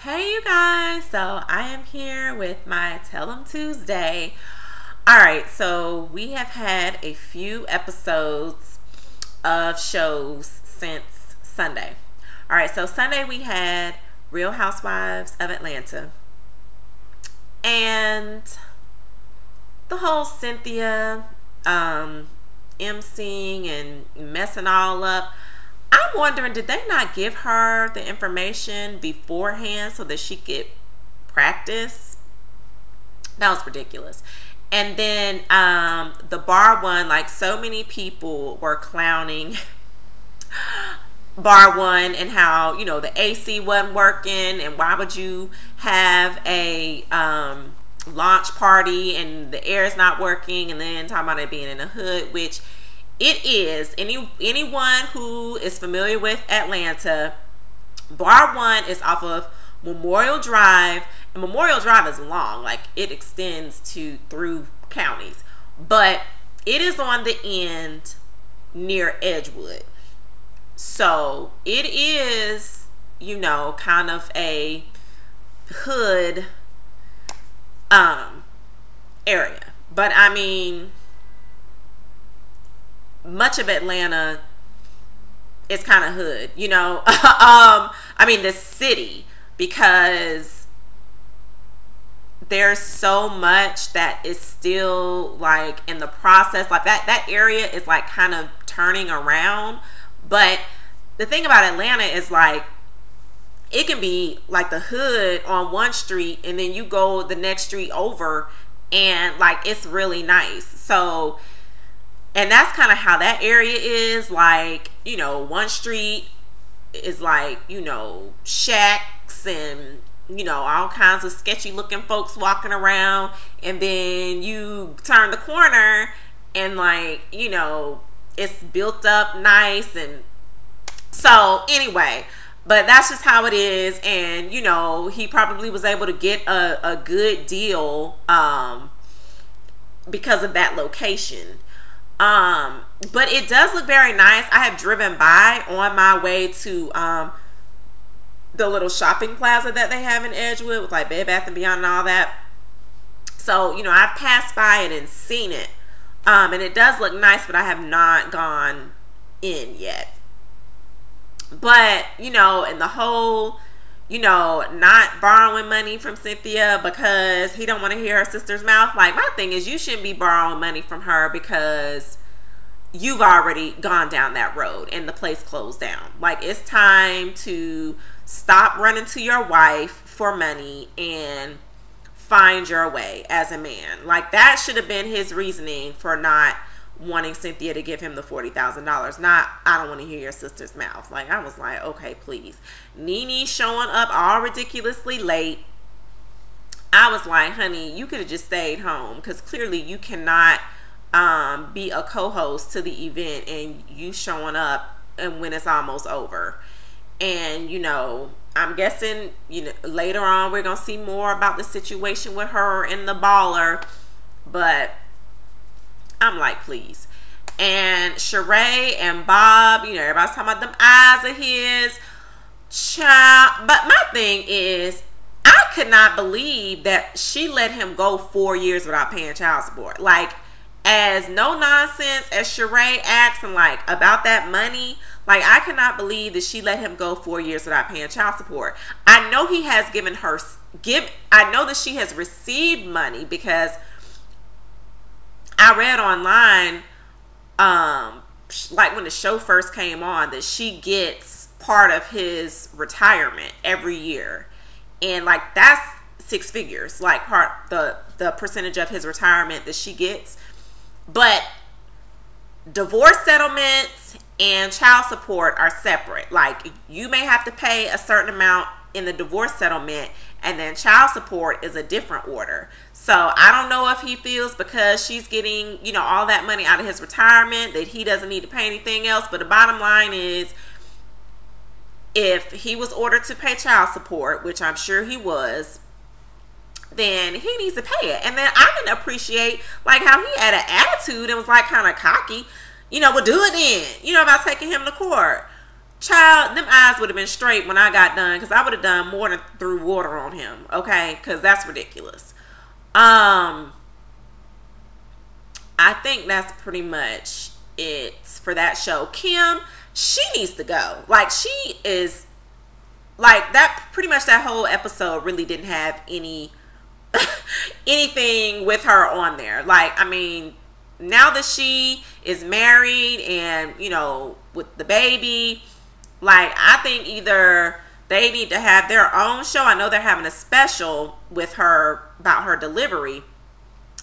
Hey you guys, so I am here with my Tell 'em Tuesday. Alright, so we have had a few episodes of shows since Sunday. Alright, so Sunday we had Real Housewives of Atlanta. And the whole Cynthia emceeing and messing all up. I'm wondering, did they not give her the information beforehand so that she could practice? That was ridiculous. And then the bar one, like so many people were clowning bar one and how, you know, the AC wasn't working and why would you have a launch party and the air is not working, and then talking about it being in the hood, which it is. Anyone who is familiar with Atlanta, bar one is off of Memorial Drive, and Memorial Drive is long, like it extends through counties, but it is on the end near Edgewood. So it is, you know, kind of a hood area. But I mean, much of Atlanta is kind of hood, you know. I mean the city, because there's so much that is still like in the process, like that area is like kind of turning around. But the thing about Atlanta is like it can be like the hood on one street and then you go the next street over and like it's really nice. So, and that's kind of how that area is. Like, you know, one street is like, you know, shacks and, you know, all kinds of sketchy looking folks walking around. And then you turn the corner and like, you know, it's built up nice. And so anyway, but that's just how it is. And, you know, he probably was able to get a good deal because of that location. But it does look very nice. I have driven by on my way to the little shopping plaza that they have in Edgewood with like Bed Bath & Beyond and all that. So, you know, I've passed by it and seen it. And it does look nice, but I have not gone in yet. But, you know, and the whole, you know, not borrowing money from Cynthia because he don't want to hear her sister's mouth. Like, my thing is, you shouldn't be borrowing money from her because you've already gone down that road and the place closed down. Like, it's time to stop running to your wife for money and find your way as a man. Like, that should have been his reasoning for not wanting Cynthia to give him the $40,000. Not, I don't want to hear your sister's mouth. Like, I was like, okay, please. Nene showing up all ridiculously late. I was like, honey, you could have just stayed home because clearly you cannot be a co-host to the event and you showing up and when it's almost over. And, you know, I'm guessing, you know, later on we're going to see more about the situation with her and the baller. But I'm like, please. And Sheree and Bob, you know, everybody's talking about them eyes of his. Child. But my thing is, I could not believe that she let him go 4 years without paying child support. Like, as no nonsense as Sheree acts and like about that money, like I could not believe that she let him go 4 years without paying child support. I know he has given her, I know that she has received money because I read online, like when the show first came on, that she gets part of his retirement every year. And like that's 6 figures, like the percentage of his retirement that she gets. But divorce settlements and child support are separate. Like you may have to pay a certain amount in the divorce settlement, and then child support is a different order. So I don't know if he feels because she's getting, you know, all that money out of his retirement that he doesn't need to pay anything else. But the bottom line is, if he was ordered to pay child support, which I'm sure he was, then he needs to pay it. And then I can appreciate like how he had an attitude and was like kind of cocky, you know, well, do it then, you know, about taking him to court. child, them eyes would have been straight when I got done, because I would have done more than threw water on him, okay? Because that's ridiculous. I think that's pretty much it for that show. Kim, she needs to go. Like, she is, like, that, pretty much that whole episode really didn't have anything with her on there. Like, I mean, now that she is married and, you know, with the baby, like, I think either they need to have their own show. I know they're having a special with her about her delivery,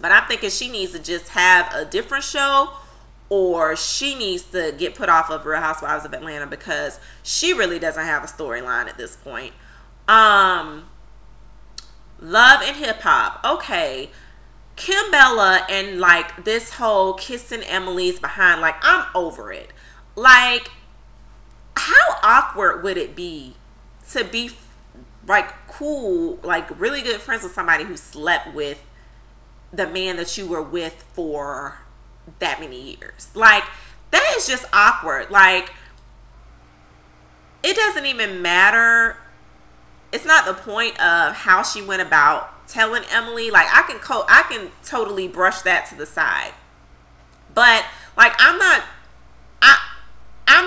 but I'm thinking she needs to just have a different show, or she needs to get put off of Real Housewives of Atlanta, because she really doesn't have a storyline at this point. Love and Hip Hop. Okay. Kimbella and, like, this whole kissing Emily's behind, like, I'm over it. Like, how awkward would it be to be, like, cool, like, really good friends with somebody who slept with the man that you were with for that many years? Like, that is just awkward. Like, it doesn't even matter. It's not the point of how she went about telling Emily. Like, I can totally brush that to the side. But, like, I'm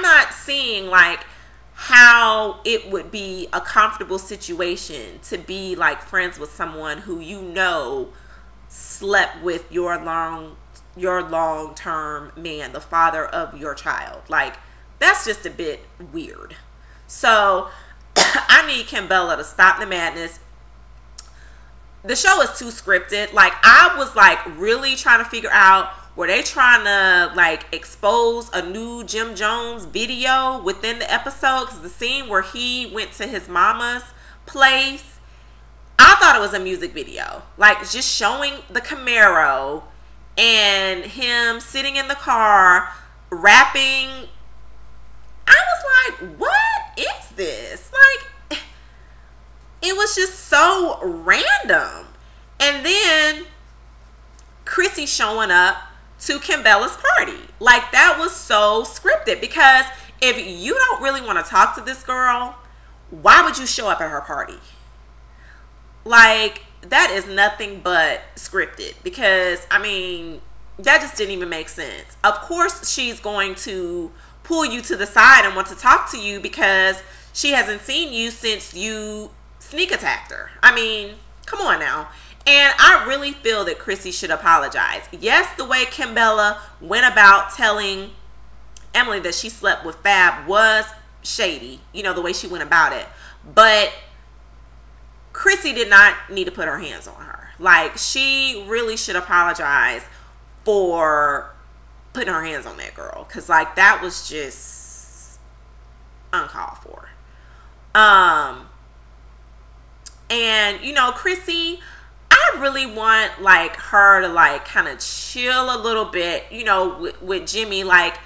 not seeing, like, how it would be a comfortable situation to be, like, friends with someone who you know slept with your long-term man, the father of your child. Like, that's just a bit weird. So I need Kimbella to stop the madness. The show is too scripted. Like, I was, like, really trying to figure out, were they trying to, like, expose a new Jim Jones video within the episode? Because the scene where he went to his mama's place, I thought it was a music video. Like, just showing the Camaro and him sitting in the car rapping. I was like, what is this? Like, it was just so random. And then Chrissy showing up to Kimbella's party. Like, that was so scripted, because if you don't really want to talk to this girl, why would you show up at her party? Like, that is nothing but scripted, because, I mean, that just didn't even make sense. Of course she's going to pull you to the side and want to talk to you because she hasn't seen you since you sneak attacked her. I mean, come on now. And I really feel that Chrissy should apologize. Yes, the way Kimbella went about telling Emily that she slept with Fab was shady, you know, the way she went about it. But Chrissy did not need to put her hands on her. Like, she really should apologize for putting her hands on that girl, because, like, that was just uncalled for. And, you know, Chrissy, I really want, like, her to, like, kind of chill a little bit, you know, with Jimmy. Like,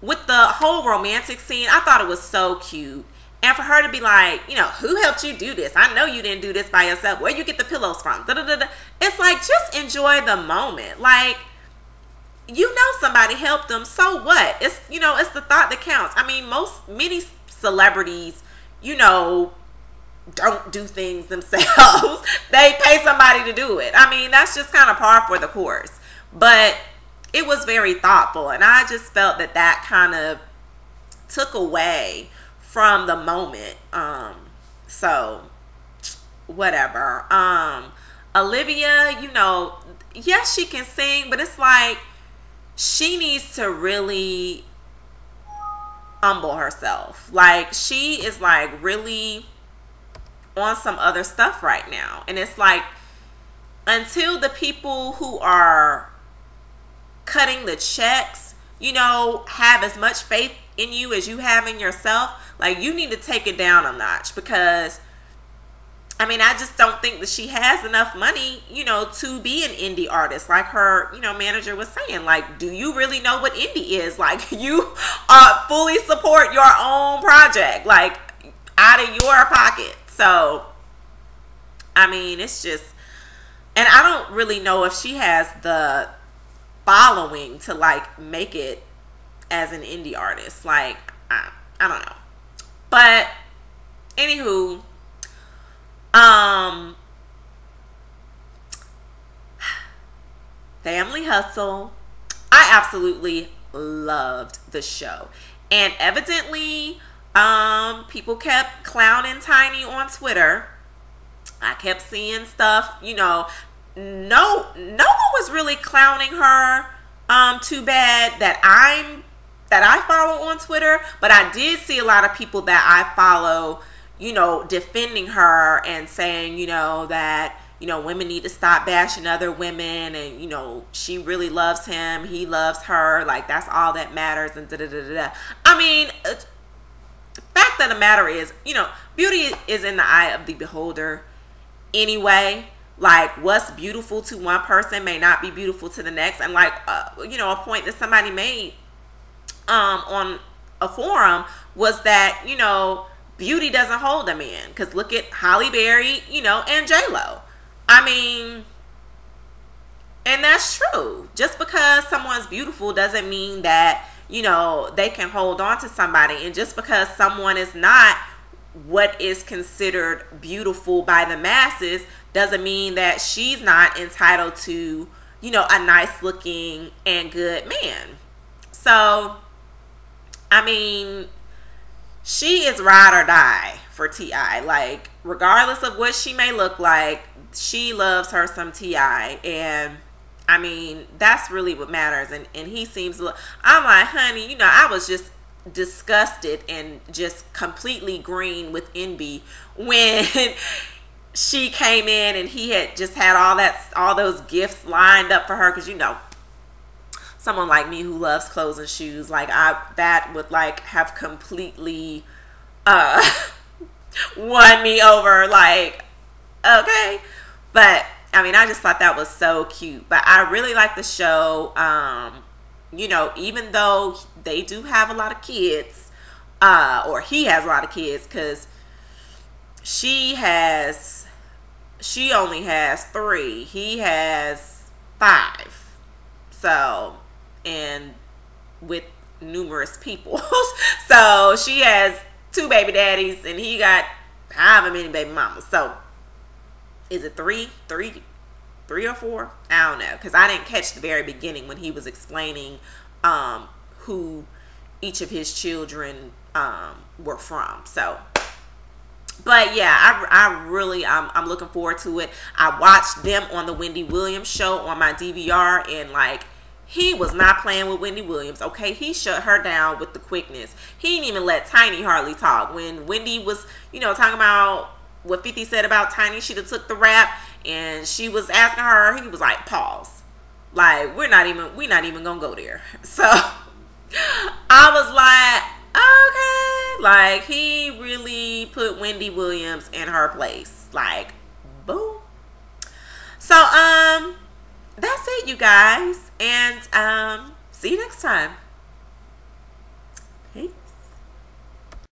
with the whole romantic scene, I thought it was so cute. And for her to be like, you know, who helped you do this? I know you didn't do this by yourself. Where you get the pillows from? Da, da, da, da. It's like, just enjoy the moment. Like, you know somebody helped them, so what? It's, you know, it's the thought that counts. I mean, many celebrities, you know, don't do things themselves. They pay somebody to do it. I mean, that's just kind of par for the course. But it was very thoughtful, and I just felt that that kind of took away from the moment. So whatever. Olivia, you know, yes, she can sing, but it's like she needs to really humble herself. Like, she is, like, really on some other stuff right now. And it's like, until the people who are cutting the checks, you know, have as much faith in you as you have in yourself, like, you need to take it down a notch. Because, I mean, I just don't think that she has enough money, you know, to be an indie artist. Like her, you know, manager was saying, like, do you really know what indie is? Like, you fully support your own project, like, out of your pocket. So, I mean, it's just, and I don't really know if she has the following to, like, make it as an indie artist. Like, I don't know. But anywho, um, Family Hustle. I absolutely loved the show. And evidently, people kept clowning Tiny on Twitter. I kept seeing stuff, no one was really clowning her too bad that I follow on Twitter, but I did see a lot of people that I follow, defending her and saying, that women need to stop bashing other women, and she really loves him, he loves her, like that's all that matters, and da da da da. I mean, the fact of the matter is, beauty is in the eye of the beholder anyway. Like, what's beautiful to one person may not be beautiful to the next. And like, a point that somebody made on a forum was that, beauty doesn't hold a man. Because look at Halle Berry, and J-Lo. I mean, and that's true. Just because someone's beautiful doesn't mean that, they can hold on to somebody. And just because someone is not what is considered beautiful by the masses doesn't mean that she's not entitled to, a nice looking and good man. So, I mean, she is ride or die for T.I. Like, regardless of what she may look like, she loves her some T.I. And I mean, that's really what matters. And he seems, I'm like, honey, I was just disgusted and just completely green with envy when she came in and he had just had all those gifts lined up for her, because someone like me who loves clothes and shoes, like that would like have completely won me over, like, okay. But I mean, I just thought that was so cute. But I really like the show. Even though they do have a lot of kids, or he has a lot of kids, because she only has 3. He has 5. So, and with numerous people. So she has 2 baby daddies, and he got however many baby mamas. So, is it 3 or 4? I don't know, because I didn't catch the very beginning when he was explaining who each of his children were from. So, but yeah, I'm looking forward to it. I watched them on the Wendy Williams show on my DVR, and like, he was not playing with Wendy Williams. Okay, he shut her down with the quickness. He didn't even let Tiny hardly talk. When Wendy was, talking about what 50 said about Tiny, she'd have took the rap, and she was asking her, he was like, pause. Like, we're not even gonna go there. So I was like, okay, like, he really put Wendy Williams in her place. Like, boom. So that's it, you guys, and see you next time.